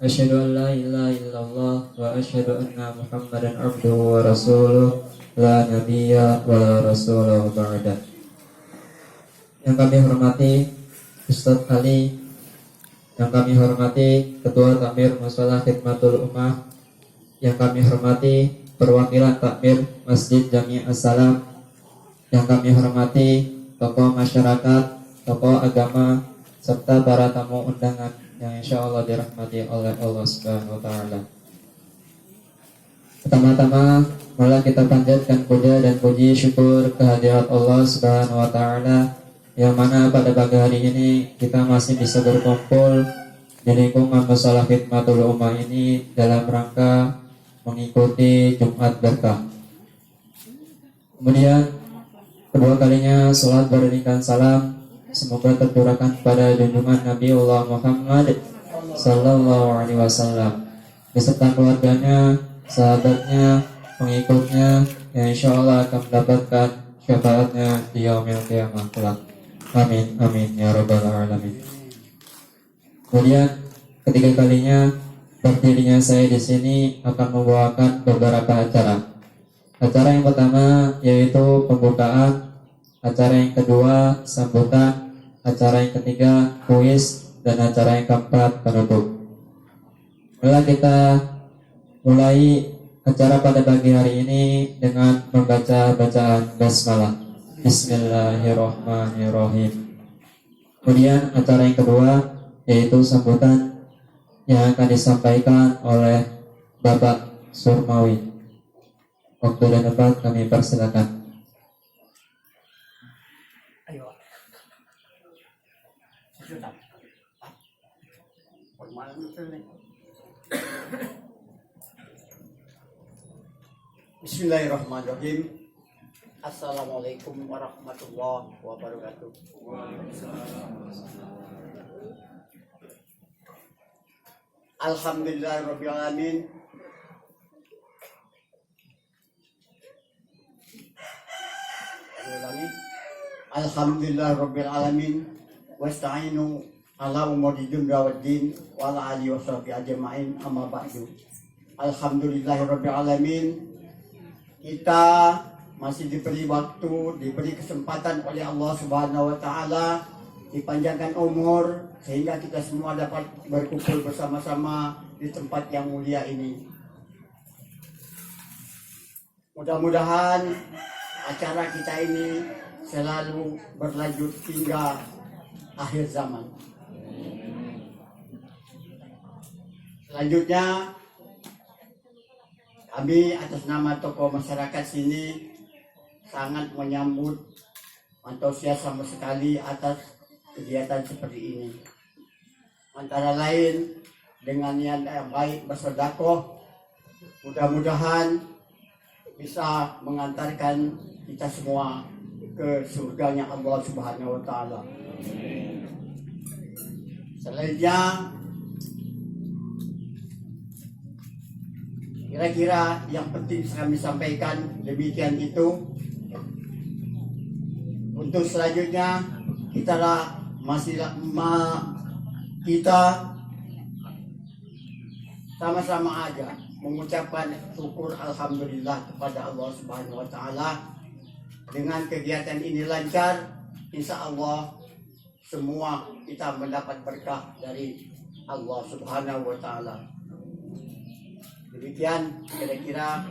Asyhadu an la ilaha illallah wa asyhadu anna Muhammadan abduhu wa rasuluh la nabiyya wa la rasulah ba'da. Yang kami hormati Ustadz Ali, yang kami hormati Ketua Takmir Masalah Khidmatul Ummah, yang kami hormati perwakilan Takmir Masjid Jami As-Salam, yang kami hormati tokoh masyarakat, tokoh agama, serta para tamu undangan yang insya Allah dirahmati oleh Allah Subhanahu wa Ta'ala. Pertama-tama, malah kita panjatkan puja dan puji syukur kehadirat Allah Subhanahu wa Ta'ala, yang mana pada pagi hari ini kita masih bisa berkumpul di lingkungan Masalah Khidmatul Ummah ini dalam rangka mengikuti Jumat Berkah. Kemudian kedua kalinya salat beriringkan salam semoga tercurahkan kepada junjungan Nabiullah Muhammad sallallahu alaihi wasallam beserta keluarganya, sahabatnya, pengikutnya yang insya Allah akan mendapatkan syafaatnya di yaumil qiyamah kelak. Amin amin ya rabbal alamin. Kemudian ketiga kalinya berdirinya saya di sini akan membawakan beberapa acara. Acara yang pertama yaitu pembukaan, acara yang kedua sambutan, acara yang ketiga kuis, dan acara yang keempat penutup. Mula kita mulai acara pada pagi hari ini dengan membaca bacaan basmalah. Bismillahirrahmanirrahim. Kemudian acara yang kedua yaitu sambutan yang akan disampaikan oleh Bapak Surmawi. Waktu dan tempat kami persilakan. Bismillahirrahmanirrahim. Assalamualaikum warahmatullahi wabarakatuh. Alhamdulillahirabbil alamin. Alhamdulillahirabbil alamin. Wasta'inu ala umuri dunya waddin wa ala alihi washabihi ajmain, amma ba'du. Alhamdulillahirabbil alamin. Kita masih diberi waktu, diberi kesempatan oleh Allah Subhanahu wa Ta'ala, dipanjangkan umur sehingga kita semua dapat berkumpul bersama-sama di tempat yang mulia ini. Mudah-mudahan acara kita ini selalu berlanjut hingga akhir zaman. Selanjutnya, kami atas nama tokoh masyarakat sini sangat menyambut antusias sama sekali atas kegiatan seperti ini. Antara lain dengan niat yang baik bersedekah, mudah-mudahan bisa mengantarkan kita semua ke surganya Allah Subhanahu wa Ta'ala. Selanjutnya, kira-kira yang penting kami sampaikan demikian itu. Untuk selanjutnya kita sama-sama aja mengucapkan syukur alhamdulillah kepada Allah Subhanahu wa Ta'ala. Dengan kegiatan ini lancar, insya Allah semua kita mendapat berkah dari Allah Subhanahu wa Ta'ala. Demikian kira-kira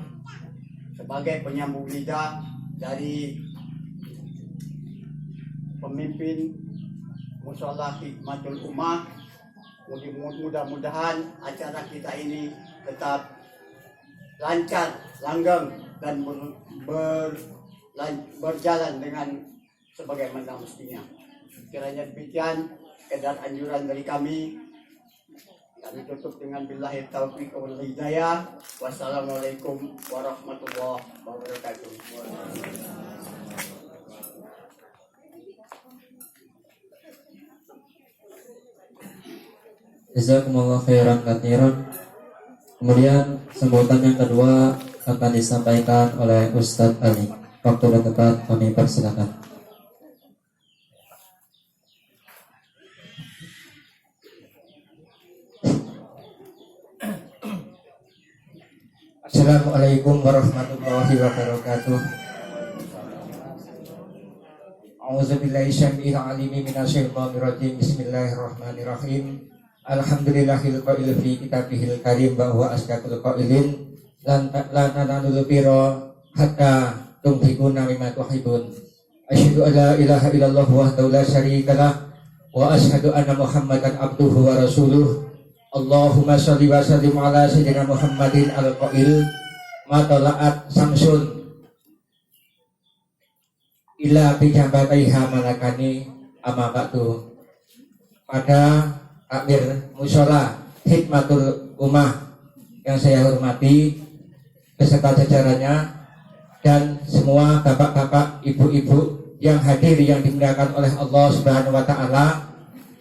sebagai penyambung lidah dari pemimpin Musyawarah Khidmatul Ummah. Mudah-mudahan acara kita ini tetap lancar, langgeng, dan berjalan dengan sebagaimana mestinya. Kiranya demikian sekedar anjuran dari kami. Kami tutup dengan billahi taufiq wal hidayah. Wassalamualaikum warahmatullahi wabarakatuh. Jazakumullah khairan katsiran. Kemudian sambutan yang kedua akan disampaikan oleh Ustadz Ali. Waktu dan tempat kami persilakan. Assalamualaikum warahmatullahi wabarakatuh. A'udzubillahi syami'il 'alimi minasyaitonir rajim. Bismillahirrahmanirrahim. Alhamdulillahil qail fi kitabihil karim wa huwa asdaqul qailin lan tanalul birra hatta tunfiquna mimma tuhibbun. Asyhadu an la ilaha illallah wahdahu la syarikalah wa asyhadu anna Muhammadan abduhu wa rasuluh. Allahumma sholli wa sallim ala sayyidina Muhammadin al-qail ma tala'at samsun ila bijambataiha malakani amma ba'du. Pada takbir mushola khidmatul ummah yang saya hormati beserta jajarannya dan semua bapak-bapak, ibu-ibu yang hadir yang dimuliakan oleh Allah Subhanahu wa taala.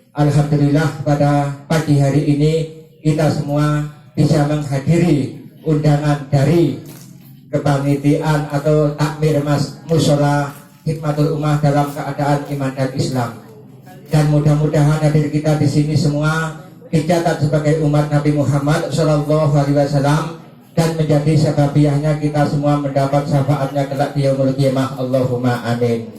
Alhamdulillah pada pagi hari ini kita semua bisa menghadiri undangan dari kepanitiaan atau takmir mushola khidmatul ummah dalam keadaan iman dan Islam. Dan mudah-mudahan hadir kita di sini semua dicatat sebagai umat Nabi Muhammad Shallallahu Alaihi Wasallam dan menjadi sababiahnya kita semua mendapat syafaatnya kelak di yaumul qiyamah. Allahumma amin.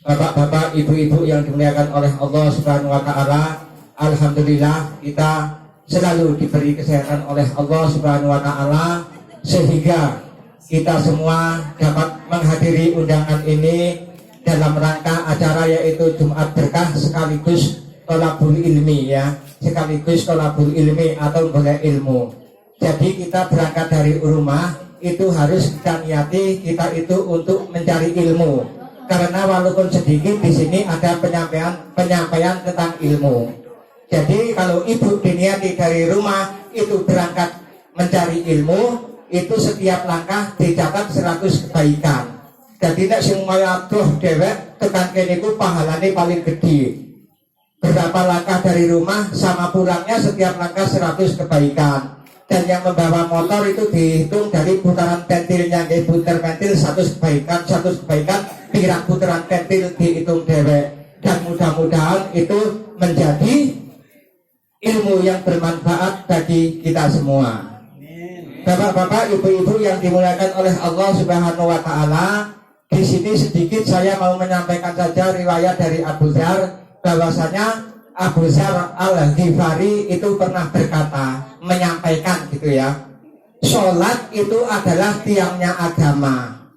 Bapak-bapak, ibu-ibu yang dimuliakan oleh Allah Subhanahu wa taala, alhamdulillah kita selalu diberi kesehatan oleh Allah Subhanahu wa taala sehingga kita semua dapat menghadiri undangan ini dalam rangka acara yaitu Jumat Berkah sekaligus tolabul ilmi ya, sekaligus tolabul ilmi atau boleh ilmu. Jadi kita berangkat dari rumah itu harus kita niati kita itu untuk mencari ilmu. Karena walaupun sedikit di sini ada penyampaian tentang ilmu. Jadi kalau ibu diniati dari rumah itu berangkat mencari ilmu, itu setiap langkah dicatat 100 kebaikan. Jadi nek sing mayaduh dewek tekan kene iku pahalane paling gede. Berapa langkah dari rumah sama pulangnya setiap langkah 100 kebaikan. Dan yang membawa motor itu dihitung dari putaran pentilnya, putar pentil 100 kebaikan, pirang putaran pentil dihitung dewek. Dan mudah-mudahan itu menjadi ilmu yang bermanfaat bagi kita semua. Bapak-bapak, ibu-ibu yang dimuliakan oleh Allah Subhanahu wa taala, di sini sedikit saya mau menyampaikan saja riwayat dari Abu Dzar bahwasanya Abu Dzar Al-Ghifari itu pernah berkata, menyampaikan gitu ya, sholat itu adalah tiangnya agama,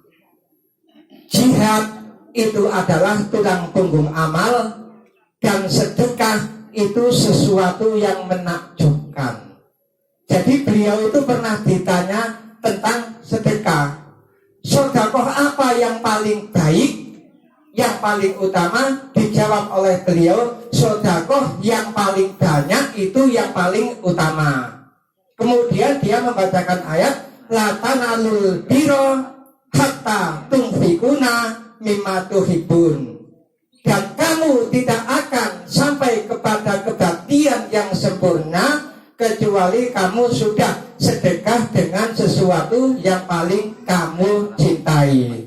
jihad itu adalah tulang punggung amal, dan sedekah itu sesuatu yang menakjubkan. Jadi beliau itu pernah ditanya tentang sedekah, sedekah apa yang paling baik, yang paling utama? Dijawab oleh beliau, sedekah yang paling banyak itu yang paling utama. Kemudian dia membacakan ayat la tanalul birra hatta tunfikuna mimma tuhibbun. Dan kamu tidak akan sampai kepada kebaktian yang sempurna kecuali kamu sudah sedekah dengan sesuatu yang paling kamu cintai.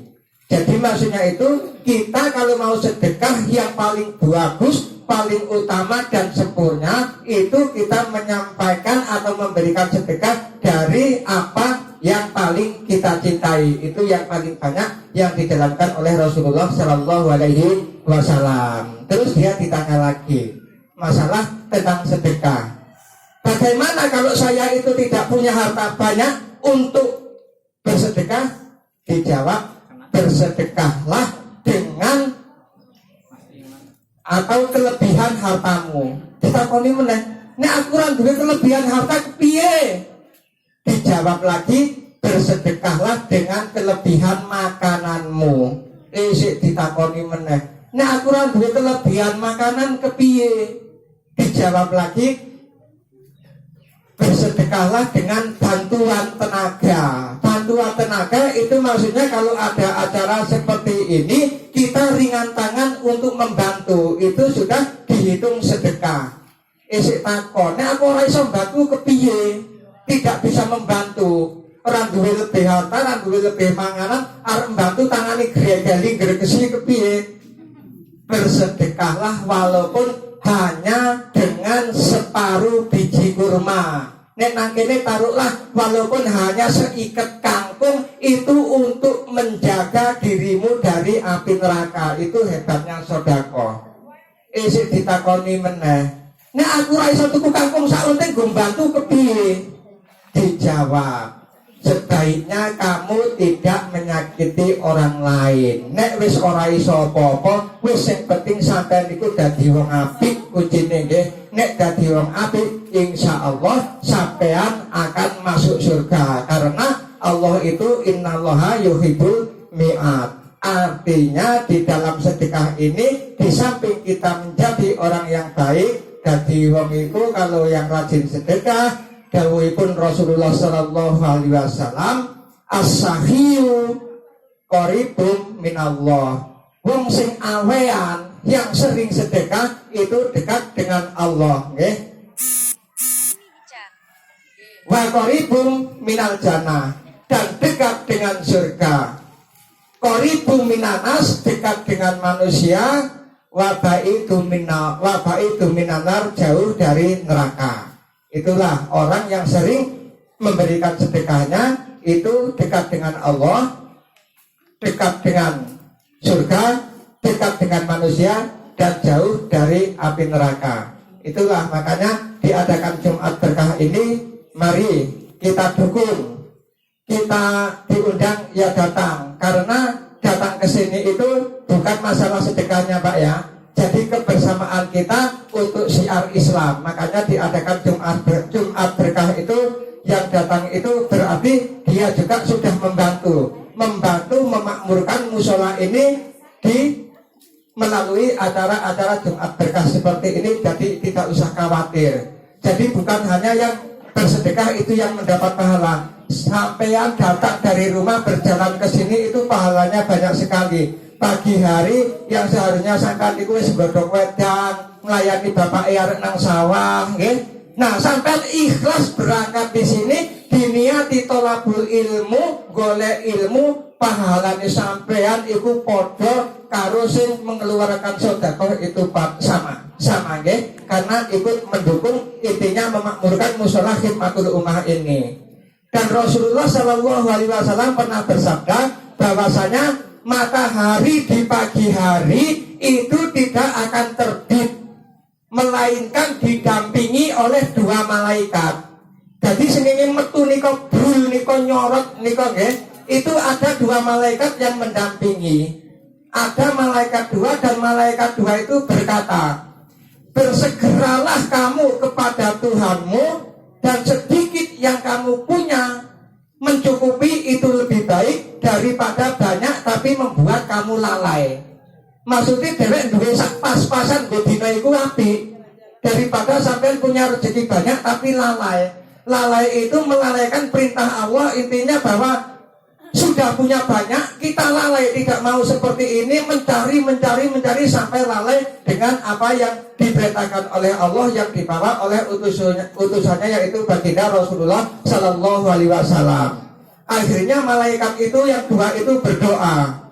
Jadi maksudnya itu kita kalau mau sedekah yang paling bagus, paling utama dan sempurna itu kita menyampaikan atau memberikan sedekah dari apa yang paling kita cintai. Itu yang paling banyak yang dijalankan oleh Rasulullah Shallallahu Alaihi Wasallam. Terus dia ditanya lagi masalah tentang sedekah. Bagaimana kalau saya itu tidak punya harta banyak untuk bersedekah? Dijawab, bersedekahlah dengan atau kelebihan hartamu. Ditakoni meneh, nek aku ora duwe kelebihan harta kepiye? Dijawab lagi, bersedekahlah dengan kelebihan makananmu. Isik ditakoni meneh, nek aku ora duwe kelebihan makanan kepiye? Dijawab lagi, bersedekahlah dengan bantuan tenaga. Bantuan tenaga itu maksudnya kalau ada acara seperti ini kita ringan tangan untuk membantu, itu sudah dihitung sedekah. Isik takon, nek aku ora iso bantu kepiye? Tidak bisa membantu. Orang duwe lebih harta, orang duwe lebih manganan, arep membantu tangani gregeli gregesi kepiye? Bersedekahlah walaupun hanya dengan separuh biji kurma. Nek nang kene taruhlah walaupun hanya seikat kangkung itu untuk menjaga dirimu dari api neraka. Itu hebatnya sedekah. Isih ditakoni meneh. Nek aku ra iso tuku kangkung sak unting go mbantu kepiye? Dijawab, sebaiknya kamu tidak menyakiti orang lain. Nek wis ora iso apa-apa, wis sing penting sampean iku dadi wong apik kuncine nggih. Nek dadi wong apik, insyaallah sampean akan masuk surga. Karena Allah itu innallaha yuhibbul mi'at. Artinya di dalam sedekah ini di samping kita menjadi orang yang baik, dadi wong iku kalau yang rajin sedekah, dawuhipun Rasulullah sallallahu alaihi wasallam, as-sahiyu qaribum minallah. Wong sing awean yang sering sedekah itu dekat dengan Allah, nggih. Wa qaribum minal jannah, dan dekat dengan surga. Qaribum minanas, dekat dengan manusia. Wa baidu minanar, jauh dari neraka. Itulah orang yang sering memberikan sedekahnya itu dekat dengan Allah, dekat dengan surga, dekat dengan manusia, dan jauh dari api neraka. Itulah makanya diadakan Jumat Berkah ini. Mari kita dukung, kita diundang ya datang. Karena datang ke sini itu bukan masalah sedekahnya Pak ya. Jadi kebersamaan kita untuk syiar Islam. Makanya diadakan Jumat Berkah itu, yang datang itu berarti dia juga sudah membantu memakmurkan musola ini melalui acara-acara Jumat Berkah seperti ini. Jadi tidak usah khawatir. Jadi bukan hanya yang bersedekah itu yang mendapat pahala. Sampean datang dari rumah berjalan ke sini itu pahalanya banyak sekali. Pagi hari yang seharusnya sampean iku wis godhong wedang, melayani bapak arek nang sawah, nggih. Nah, sampean ikhlas berangkat di sini, diniati tolabul ilmu, golek ilmu, pahalane sampean iku padha karo sing mengeluarkan sedekah itu sama nggih. Karena ikut mendukung, intinya memakmurkan mushola khidmatul ummah ini. Dan Rasulullah Shallallahu alaihi wasallam pernah bersabda bahwasanya matahari di pagi hari itu tidak akan terbit, melainkan didampingi oleh dua malaikat. Jadi sengenge metu nika brul nika nyorot nika nggih, itu ada dua malaikat yang mendampingi. Ada malaikat dua, dan malaikat dua itu berkata, bersegeralah kamu kepada Tuhanmu, dan sedikit yang kamu punya mencukupi itu lebih baik daripada banyak tapi membuat kamu lalai. Maksudnya dhewek duwe sak pas-pasan nggo dina iku apik daripada sampean punya rezeki banyak tapi lalai. Lalai itu melalaikan perintah Allah. Intinya bahwa sudah punya banyak, kita lalai, tidak mau seperti ini, mencari sampai lalai dengan apa yang diberitakan oleh Allah, yang dibawa oleh utusannya yaitu baginda Rasulullah Sallallahu Alaihi Wasallam. Akhirnya malaikat itu yang dua itu berdoa,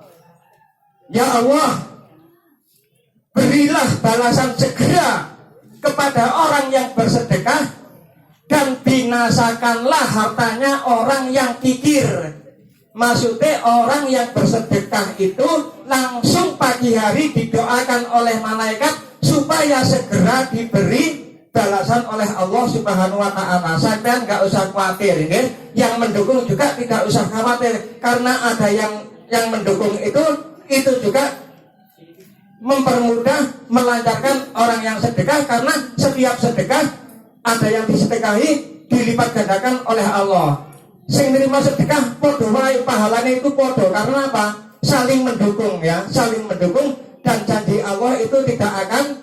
ya Allah, berilah balasan segera kepada orang yang bersedekah, dan binasakanlah hartanya orang yang kikir. Maksudnya orang yang bersedekah itu langsung pagi hari didoakan oleh malaikat supaya segera diberi balasan oleh Allah Subhanahu wa taala. Sampean enggak usah khawatir ini. Yang mendukung juga tidak usah khawatir, karena ada yang mendukung itu juga mempermudah, melancarkan orang yang sedekah, karena setiap sedekah ada yang disedekahi dilipat gandakan oleh Allah. Sing nerima sedekah podo wae pahalane itu podo. Karena apa? Saling mendukung ya, saling mendukung. Dan janji Allah itu tidak akan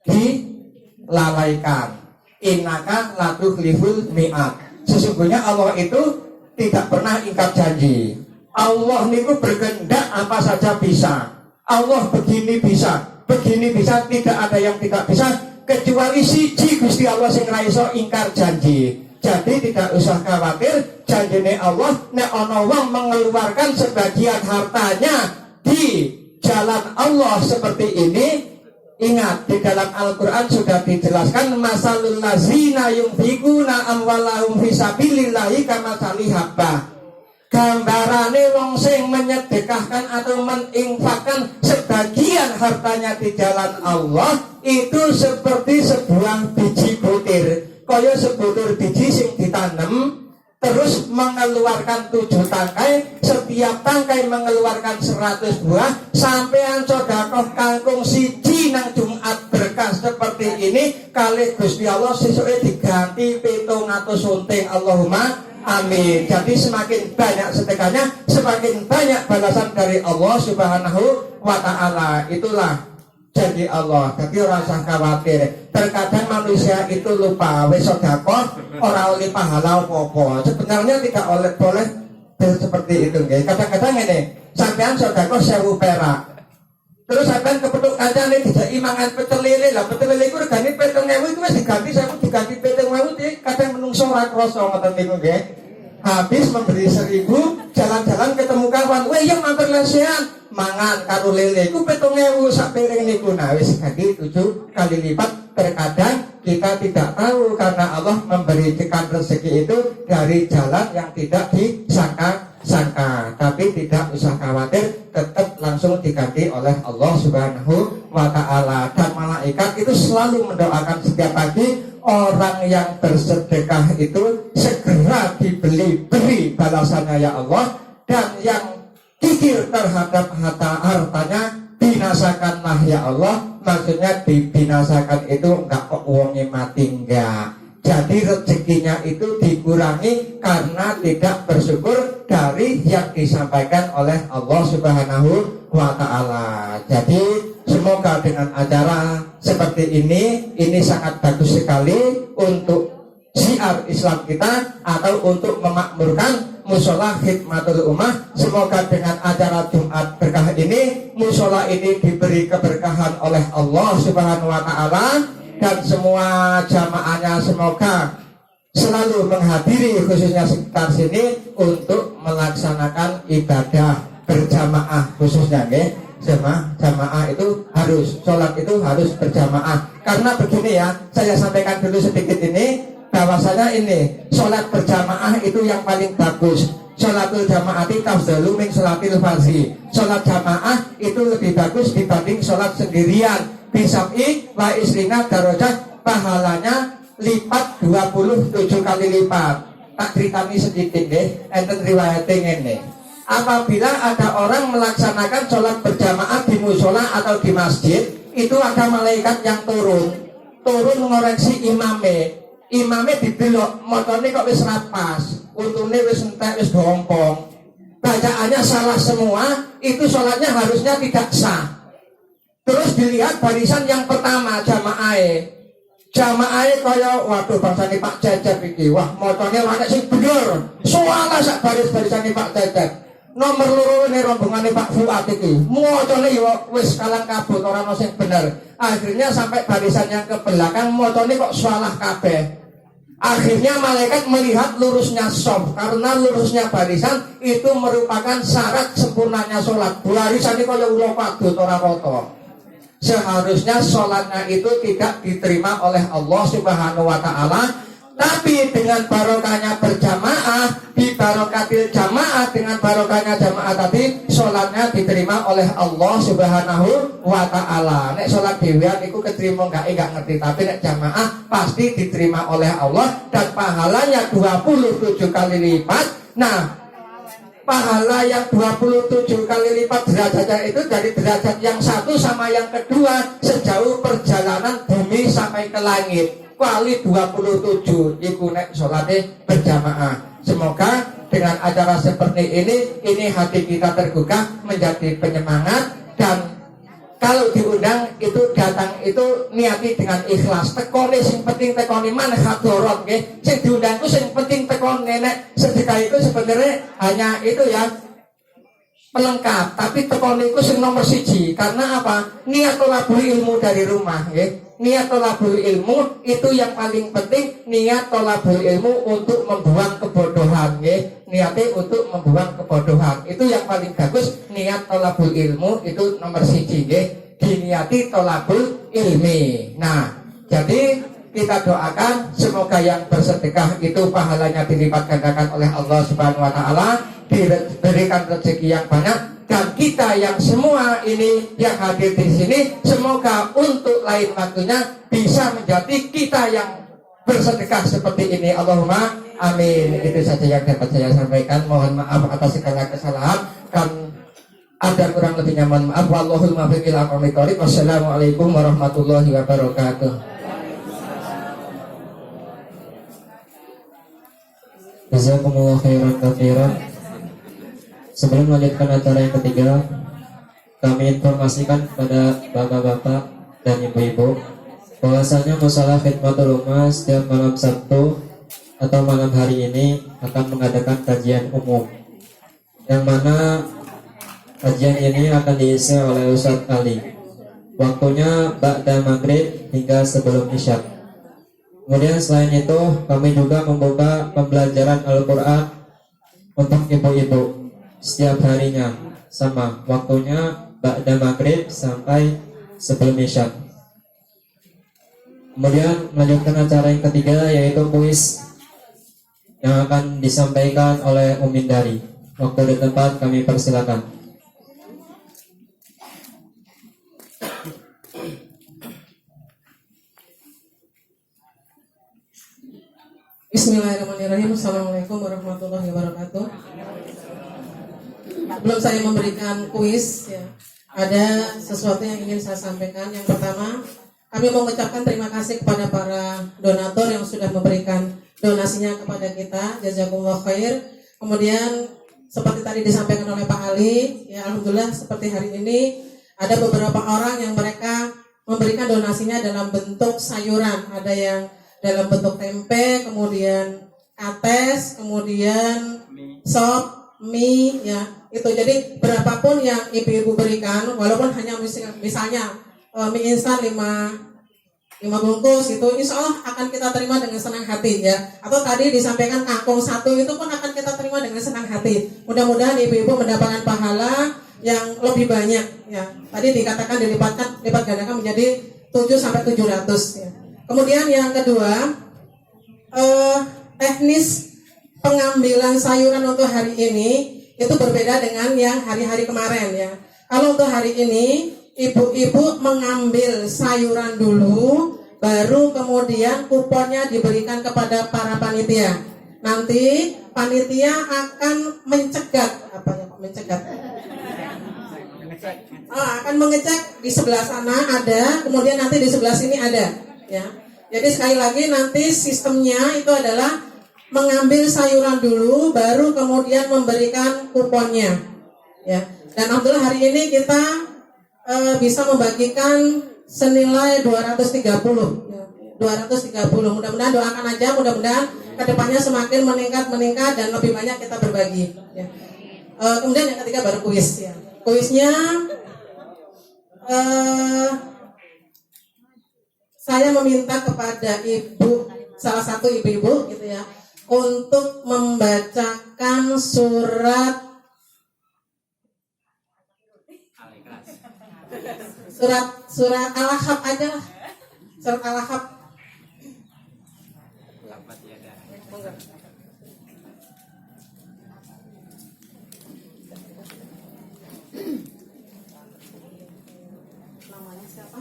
dilalaikan. Innaka latukhliful mi'at. Sesungguhnya Allah itu tidak pernah ingkar janji. Allah niku berkehendak apa saja bisa. Allah begini bisa, tidak ada yang tidak bisa kecuali siji Gusti Allah sing ra iso ingkar janji. Jadi tidak usah khawatir, janjine Allah nek ana wong mengeluarkan sebagian hartanya di jalan Allah seperti ini, Ingat, di dalam Al-Quran sudah dijelaskan masalul lazina yunfikuna amwalahum fisabilillahi kamasali habba. Gambarane wong sing menyedekahkan atau meninfakkan sebagian hartanya di jalan Allah itu seperti sebuah biji butir. Kaya sebutir biji sing ditanam terus mengeluarkan 7 tangkai, setiap tangkai mengeluarkan 100 buah, sampean sedekah kangkung siji nang Jumat berkah seperti ini kali Gusti Allah sesuke diganti 700 sunting. Allahumma amin. Jadi semakin banyak sedekahnya, semakin banyak balasan dari Allah Subhanahu wa taala. Itulah janji Allah. Jadi ora usah khawatir. Terkadang manusia itu lupa wis sedekah ora oleh pahala apa-apa. Sebenarnya tidak boleh seperti itu nggih. Kadang-kadang ini sampean sedekah 1000 perak. Terus sampean kepethuk kancane dijaki mangan pecel lele. Lah pecel lele iku regane 7.000 itu wis diganti 1000 diganti 7.000 kadang menungso ora krasa ngoten niku nggih. Habis memberi 1000, jalan-jalan ketemu kawan, weh yang mampir lesehan mangan karo lele iku 7.000 sak piring niku. Nah wis ganti 7 kali lipat. Terkadang kita tidak tahu karena Allah memberikan rezeki itu dari jalan yang tidak disangka-sangka. Tapi tidak usah khawatir, tetap langsung diganti oleh Allah Subhanahu wa taala. Dan malaikat itu selalu mendoakan setiap pagi orang yang bersedekah itu segera beri balasannya ya Allah, dan yang kikir terhadap hartanya binasakanlah ya Allah. Maksudnya dibinasakan itu enggak kok uangnya mati, enggak. Jadi rezekinya itu dikurangi karena tidak bersyukur dari yang disampaikan oleh Allah Subhanahu wa taala. Jadi semoga dengan acara seperti ini sangat bagus sekali untuk syiar Islam kita atau untuk memakmurkan musola khidmatul ummah. Semoga dengan acara Jumat berkah ini musola ini diberi keberkahan oleh Allah Subhanahu wa taala, dan semua jamaahnya semoga selalu menghadiri khususnya sekitar sini untuk melaksanakan ibadah berjamaah khususnya nggih. Jamaah itu harus, sholat itu harus berjamaah. Karena begini ya, saya sampaikan dulu sedikit ini, bahwasanya ini sholat berjamaah itu yang paling bagus. Sholatul jamaati tafdalu min sholatil fardhi. Sholat jamaah itu lebih bagus dibanding sholat sendirian. Bisab'i wa isrina darajat, pahalanya lipat 27 kali lipat. Tak ceritani sedikit deh, enten riwayatnya ngene. Apabila ada orang melaksanakan sholat berjamaah di musola atau di masjid, itu ada malaikat yang turun mengoreksi imame didelok, motone kok wis rapas, untune wis entek, wis bompong, bacaannya salah semua, itu sholatnya harusnya tidak sah. Terus dilihat barisan yang pertama jamaahnya kaya waduh bangsane Pak Cecep iki, wah motone ora sing bener, soalnya sak barisan Pak Cecep. Nomor loro ini rombongannya Pak Fuad iki, motone yo wis kalang kabut, ora ono sing bener. Akhirnya sampai barisan yang ke belakang motone kok salah kabeh. Akhirnya malaikat melihat lurusnya shaf, karena lurusnya barisan itu merupakan syarat sempurnanya sholat. Barisan ini kaya ulo padut ora rata. Seharusnya sholatnya itu tidak diterima oleh Allah Subhanahu wa taala, tapi dengan barokahnya berjamaah, di barokatil jamaah, dengan barokahnya jamaah tadi, sholatnya diterima oleh Allah Subhanahu wa taala. Nek sholat dhewean iku keterima enggak ngerti, tapi nek jamaah pasti diterima oleh Allah dan pahalanya 27 kali lipat. Nah, pahala yang 27 kali lipat derajatnya itu dari derajat yang satu sama yang kedua sejauh perjalanan bumi sampai ke langit kali 27 iku nek salate berjamaah. Semoga dengan acara seperti ini hati kita tergugah menjadi penyemangat, dan kalau diundang itu datang itu niati dengan ikhlas. Tekone sing penting tekone manhadorot nggih. Sing diundang itu sing penting tekone, nek sedekah itu sebenarnya hanya itu ya pelengkap, tapi tekone itu sing nomor 1. Karena apa? Niat tolabul ilmu dari rumah nggih. Niat tolabul ilmu itu yang paling penting. Niat tolabul ilmu untuk membuang kebodohan nggih. Niatnya untuk membuang kebodohan itu yang paling bagus. Niat tolabul ilmu itu nomor 1 nggih. diniati tolabul ilmi. Nah, jadi kita doakan semoga yang bersedekah itu pahalanya dilipat gandakan oleh Allah Subhanahu wa taala, diberikan rezeki yang banyak, dan kita yang semua ini yang hadir di sini semoga untuk lain waktunya bisa menjadi kita yang bersedekah seperti ini. Allahumma amin. Itu saja yang dapat saya sampaikan. Mohon maaf atas segala kesalahan, kan ada kurang lebihnya mohon maaf. Wallahul muwaffiq ila aqwamit thoriq. Wassalamualaikum warahmatullahi wabarakatuh. Jazakumullah khairan katsiran. Sebelum melanjutkan acara yang ketiga, kami informasikan kepada bapak-bapak dan ibu-ibu bahwasanya musalah khidmatul ummah setiap malam Sabtu atau malam hari ini akan mengadakan kajian umum, yang mana kajian ini akan diisi oleh Ustadz Ali. Waktunya ba'da maghrib hingga sebelum isya. Kemudian selain itu kami juga membuka pembelajaran Al-Quran untuk ibu-ibu setiap harinya, sama waktunya ba'da maghrib sampai sebelum isya. Kemudian melanjutkan acara yang ketiga yaitu kuis yang akan disampaikan oleh Umindari. Waktu dan tempat kami persilakan. Bismillahirrahmanirrahim. Assalamualaikum warahmatullahi wabarakatuh. Sebelum saya memberikan kuis, ya, ada sesuatu yang ingin saya sampaikan. Yang pertama, kami mau mengucapkan terima kasih kepada para donatur yang sudah memberikan donasinya kepada kita. Jazakumullah khair. Kemudian seperti tadi disampaikan oleh Pak Ali, ya alhamdulillah seperti hari ini ada beberapa orang yang mereka memberikan donasinya dalam bentuk sayuran. Ada yang dalam bentuk tempe, kemudian kates, kemudian sop, mie, ya itu. Jadi berapapun yang ibu-ibu berikan, walaupun hanya misalnya mie instan 5 bungkus itu, insya Allah akan kita terima dengan senang hati, ya. Atau tadi disampaikan kangkung 1 itu pun akan kita terima dengan senang hati. Mudah-mudahan ibu-ibu mendapatkan pahala yang lebih banyak, ya. Tadi dikatakan lipat gandakan menjadi 700-700, ya. Kemudian yang kedua, teknis pengambilan sayuran untuk hari ini itu berbeda dengan yang hari-hari kemarin, ya. Kalau untuk hari ini ibu-ibu mengambil sayuran dulu, baru kemudian kuponnya diberikan kepada para panitia. Nanti panitia akan mencegat, apa ya mencegat? Akan mengecek di sebelah sana ada, kemudian nanti di sebelah sini ada. Ya, jadi sekali lagi nanti sistemnya itu adalah mengambil sayuran dulu, baru kemudian memberikan kuponnya. Ya, dan alhamdulillah hari ini kita bisa membagikan senilai 230. Ya, 230. Mudah-mudahan doakan aja, mudah-mudahan kedepannya semakin meningkat dan lebih banyak kita berbagi. Ya. Kemudian yang ketiga baru kuis. Ya. Kuisnya saya meminta kepada salah satu ibu-ibu gitu ya, untuk membacakan surat Al-Ahqaf aja lah. Surat Al-Ahqaf. Namanya siapa?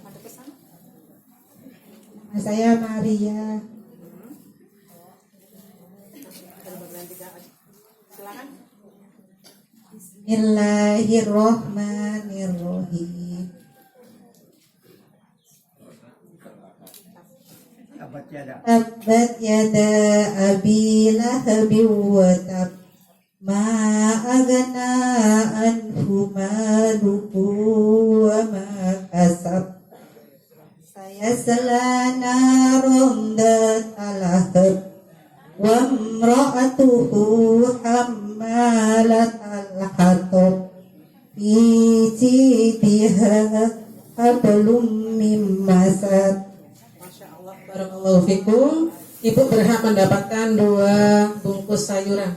Ada pesan? Saya Maria. Silakan. Bismillahirrohmanirrohim. Tabbat yada abi lahabin wa tab, ma agana anhu maluhu wa ma kasab, sayasla narum dhatal lahab, wa imra'atuhu hammalatal hatab, fi jidha hablum mim masad. Barakallahu fikum. Ibu berhak mendapatkan 2 bungkus sayuran.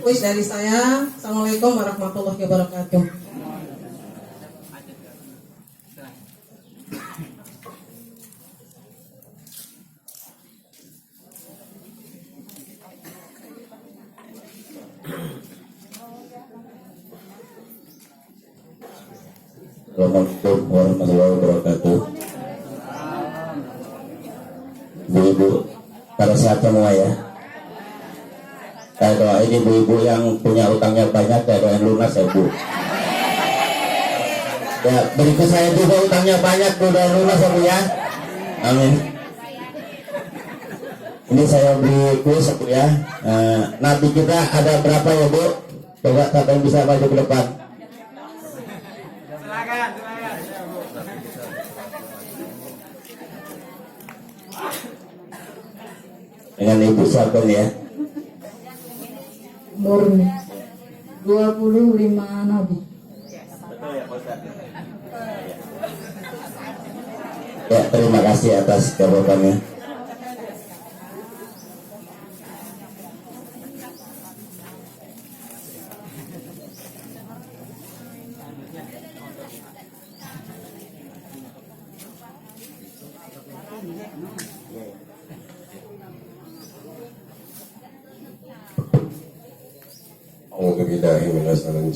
kuis dari saya. Assalamualaikum warahmatullahi wabarakatuh. Assalamualaikum warahmatullahi wabarakatuh. Ibu-ibu, pada sehat semua ya. Saya doain ibu-ibu yang punya utangnya banyak, saya doain lunas ya Bu. Ya, berikut saya juga utangnya banyak, doain lunas ya Bu ya. Amin. Ini saya beri kuis Bu ya. Nabi kita ada berapa ya Bu? Coba siapa yang bisa maju ke depan? Dengan ibu siapa nih ya? Murni 25 nabi. Ya, terima kasih atas jawabannya.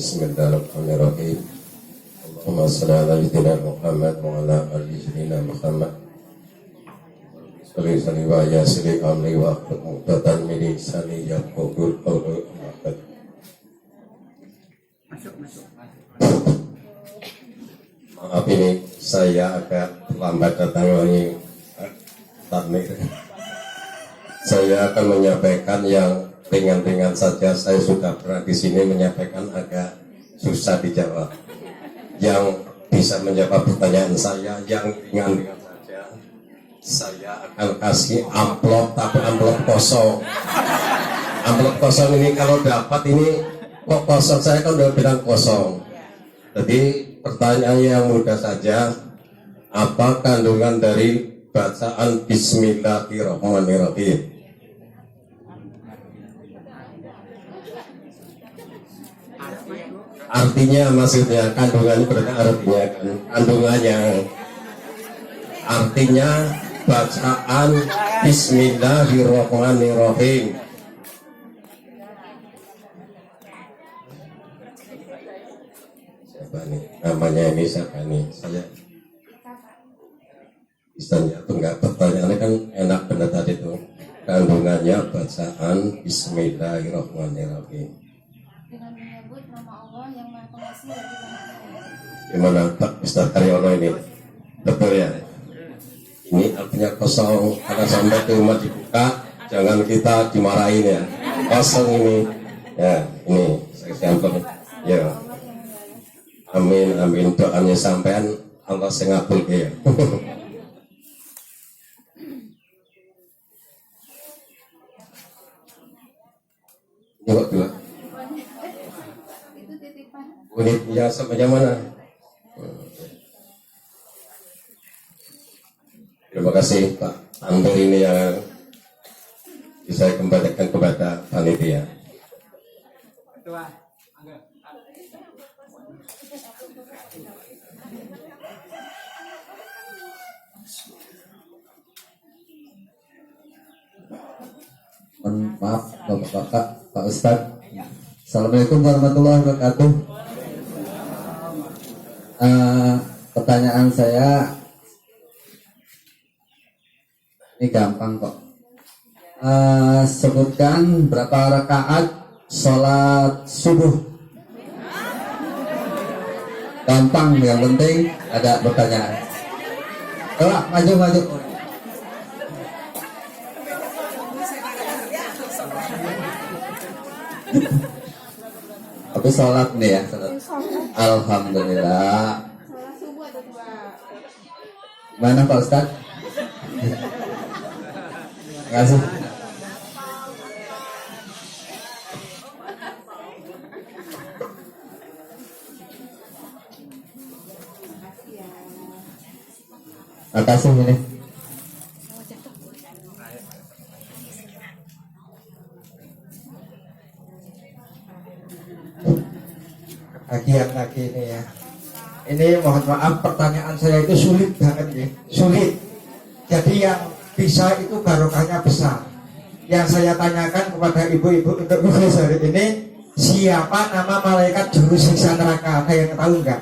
Bismillahirrahmanirrahim. Allahumma shalli ala sayyidina Muhammad wa ala ali sayyidina Muhammad. Salli wa yasri amri wa muqtatan min lisani yaqul qawlu Muhammad. Maaf ini saya agak lambat datang lagi takmir. Saya akan menyampaikan yang ringan-ringan saja. Saya sudah pernah di sini menyampaikan agak susah dijawab. Yang bisa menjawab pertanyaan saya yang ringan-ringan saja, saya akan kasih amplop, tapi amplop kosong. Amplop kosong ini kalau dapat ini kok kosong, saya kan udah bilang kosong. Jadi pertanyaan yang mudah saja, apa kandungan dari bacaan Bismillahirrahmanirrahim? Artinya, maksudnya kandungannya berarti artinya kan, kandungannya artinya bacaan Bismillahirrahmanirrahim. Siapa nih namanya, ini siapa nih? Saya misalnya tuh nggak, pertanyaannya kan enak benar tadi tuh, kandungannya bacaan Bismillahirrahmanirrahim. Dengan menyebut nama Allah yang Maha Pengasih lagi Maha Penyayang. Gimana Pak Ustaz Karyono ini? Betul ya? Ini artinya kosong, karena sampai ke rumah dibuka, jangan kita dimarahin ya. Kosong ini. Ya, ini saya sampel. Ya. Amin, amin. Doanya sampean Allah sengapul ya. Coba dulu. Itu titipan. Unit yang sampai mana? Terima kasih Pak Amber ini yang bisa saya kembalikan kepada panitia. Maaf Bapak-bapak, Pak Ustadz. Assalamualaikum warahmatullahi wabarakatuh. Pertanyaan saya ini gampang kok. Sebutkan berapa rakaat sholat subuh. Gampang, yang penting ada pertanyaan. Coba maju. Aku sholat nih ya, sholat. Alhamdulillah. Sholat subuh ada 2. Mana Pak Ustadz? Terima kasih. Terima kasih ini. begini ya. Ini mohon maaf pertanyaan saya itu sulit banget ya, sulit. Jadi yang bisa itu barokahnya besar. Yang saya tanyakan kepada ibu-ibu untuk nulis hari ini, siapa nama malaikat juru siksa neraka? Ada yang tahu enggak?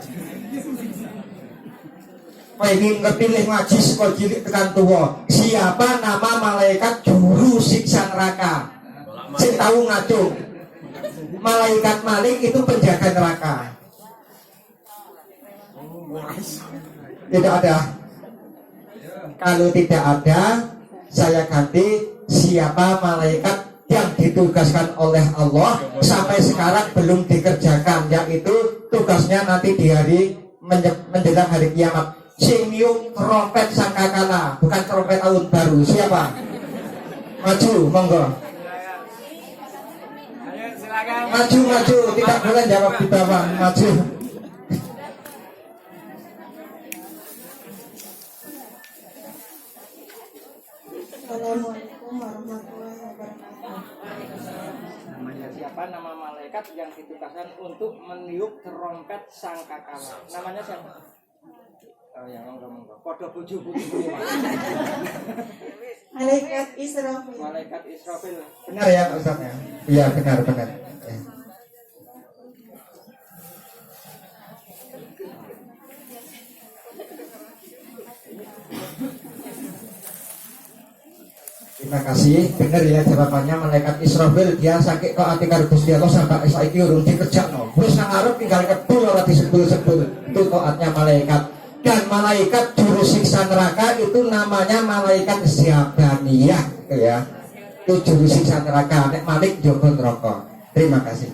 Pengen ngerti ngaji sekolah cilik tekan tua. Siapa nama malaikat juru siksa neraka? Saya tahu ngaco. Malaikat Malik itu penjaga neraka. Tidak ada. Kalau tidak ada, saya ganti siapa malaikat yang ditugaskan oleh Allah sampai sekarang belum dikerjakan, yaitu tugasnya nanti di hari menjelang hari kiamat. Sing niup trompet sangkakala, bukan trompet tahun baru. Siapa? Maju, monggo. Maju, tidak boleh jawab di bawah. Maju. Assalamualaikum warahmatullahi wabarakatuh. Siapa nama malaikat yang ditugaskan untuk meniup trompet sangkakala? Namanya siapa? Oh ya, monggo. Podo bojo putih. Malaikat Israfil. Malaikat Israfil. Benar ya Ustaznya? Iya, benar. Terima kasih. Benar ya jawabannya, malaikat Israfil dia sakit kok ati karo Gusti Allah sampai saiki urung dikerjakno. Wis nang arep tinggal kebul ora disebul-sebul. Itu taatnya malaikat. Dan malaikat juru siksa neraka itu namanya malaikat Syabaniyah, ya. Itu juru siksa neraka. Nek Malik jogo neraka. Terima kasih.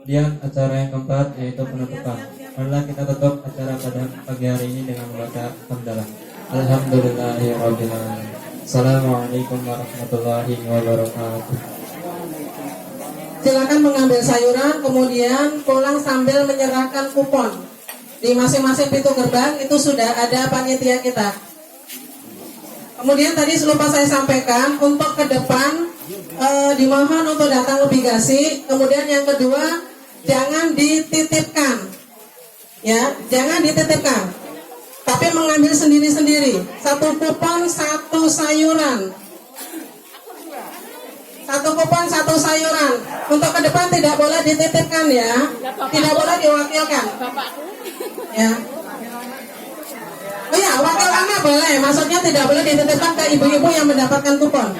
Kemudian acara yang keempat yaitu penutupan. Marilah kita tutup acara pada pagi hari ini dengan membaca hamdalah. Alhamdulillahirabbil alamin. Assalamualaikum warahmatullahi wabarakatuh. Silakan mengambil sayuran, kemudian pulang sambil menyerahkan kupon. Di masing-masing pintu gerbang itu sudah ada panitia kita. Kemudian tadi lupa saya sampaikan, untuk ke depan dimohon untuk datang lebih gasih. Kemudian yang kedua, jangan dititipkan, ya, jangan dititipkan, tapi mengambil sendiri-sendiri. Satu kupon, satu sayuran. Satu kupon, satu sayuran. Untuk ke depan tidak boleh dititipkan ya, tidak boleh diwakilkan. Ya. Oh ya, wakil anak boleh, maksudnya tidak boleh dititipkan ke ibu-ibu yang mendapatkan kupon.